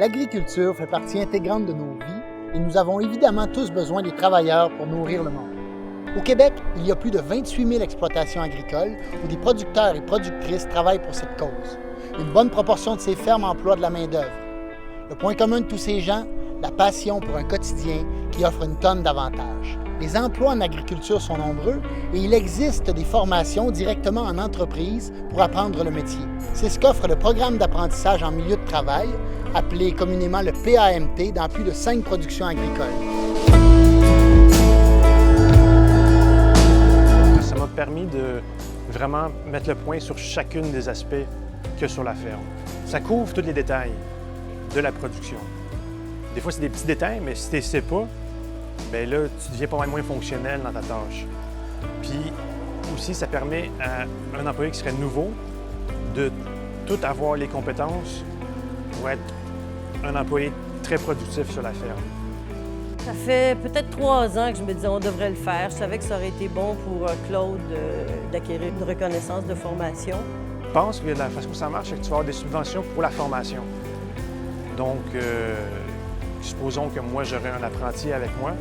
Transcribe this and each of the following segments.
L'agriculture fait partie intégrante de nos vies et nous avons évidemment tous besoin des travailleurs pour nourrir le monde. Au Québec, il y a plus de 28 000 exploitations agricoles où des producteurs et productrices travaillent pour cette cause. Une bonne proportion de ces fermes emploient de la main-d'œuvre. Le point commun de tous ces gens, la passion pour un quotidien qui offre une tonne d'avantages. Les emplois en agriculture sont nombreux et il existe des formations directement en entreprise pour apprendre le métier. C'est ce qu'offre le programme d'apprentissage en milieu de travail, appelé communément le PAMT, dans plus de 5 productions agricoles. Ça m'a permis de vraiment mettre le point sur chacune des aspects qu'il y a sur la ferme. Ça couvre tous les détails de la production. Des fois, c'est des petits détails, mais si tu ne sais pas, bien là, tu deviens pas mal moins fonctionnel dans ta tâche. Puis aussi, ça permet à un employé qui serait nouveau de tout avoir les compétences pour être un employé très productif sur la ferme. Ça fait peut-être 3 ans que je me disais on devrait le faire. Je savais que ça aurait été bon pour Claude d'acquérir une reconnaissance de formation. Je pense que la façon que ça marche, c'est que tu vas avoir des subventions pour la formation. Donc, supposons que moi, j'aurais un apprenti avec moi,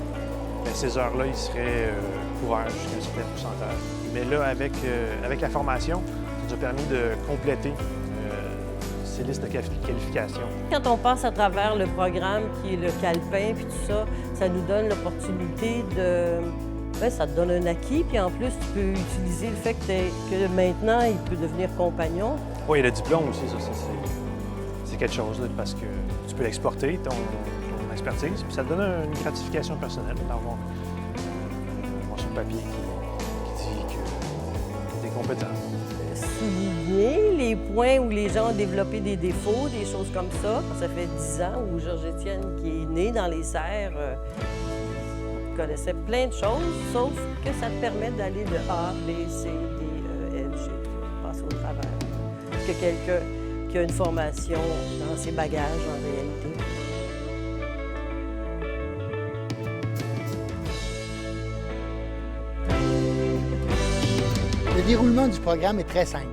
bien, ces heures-là, ils seraient couverts jusqu'à un certain pourcentage. Mais là, avec la formation, ça nous a permis de compléter ces listes de qualifications. Quand on passe à travers le programme qui est le calepin puis tout ça, ça nous donne l'opportunité de... Bien, ça te donne un acquis, puis en plus, tu peux utiliser le fait que maintenant, il peut devenir compagnon. Oui, et le diplôme aussi, ça c'est quelque chose, là, parce que tu peux l'exporter, ton expertise, puis ça te donne une gratification personnelle d'avoir sur le papier qui dit que tu es compétent. Souligner les points où les gens ont développé des défauts, des choses comme ça. Ça fait 10 ans où Georges-Étienne, qui est né dans les serres, connaissait plein de choses, sauf que ça te permet d'aller de A, B, C, D, E, F, G, passer au travers. Que quelqu'un qui a une formation dans ses bagages, en réalité. Le déroulement du programme est très simple.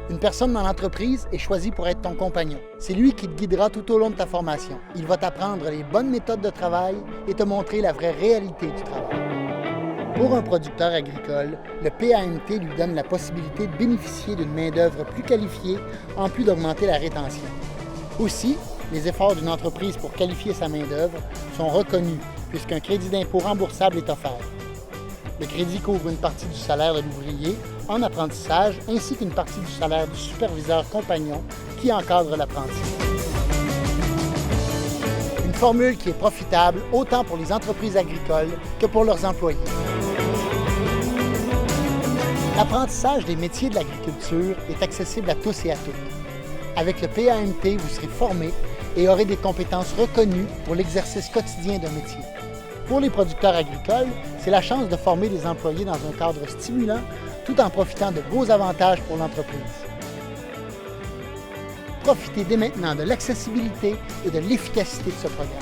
Une personne dans l'entreprise est choisie pour être ton compagnon. C'est lui qui te guidera tout au long de ta formation. Il va t'apprendre les bonnes méthodes de travail et te montrer la vraie réalité du travail. Pour un producteur agricole, le PAMT lui donne la possibilité de bénéficier d'une main-d'œuvre plus qualifiée, en plus d'augmenter la rétention. Aussi, les efforts d'une entreprise pour qualifier sa main-d'œuvre sont reconnus, puisqu'un crédit d'impôt remboursable est offert. Le crédit couvre une partie du salaire de l'ouvrier en apprentissage ainsi qu'une partie du salaire du superviseur compagnon qui encadre l'apprenti. Une formule qui est profitable autant pour les entreprises agricoles que pour leurs employés. L'apprentissage des métiers de l'agriculture est accessible à tous et à toutes. Avec le PAMT, vous serez formé et aurez des compétences reconnues pour l'exercice quotidien d'un métier. Pour les producteurs agricoles, c'est la chance de former des employés dans un cadre stimulant tout en profitant de beaux avantages pour l'entreprise. Profitez dès maintenant de l'accessibilité et de l'efficacité de ce programme.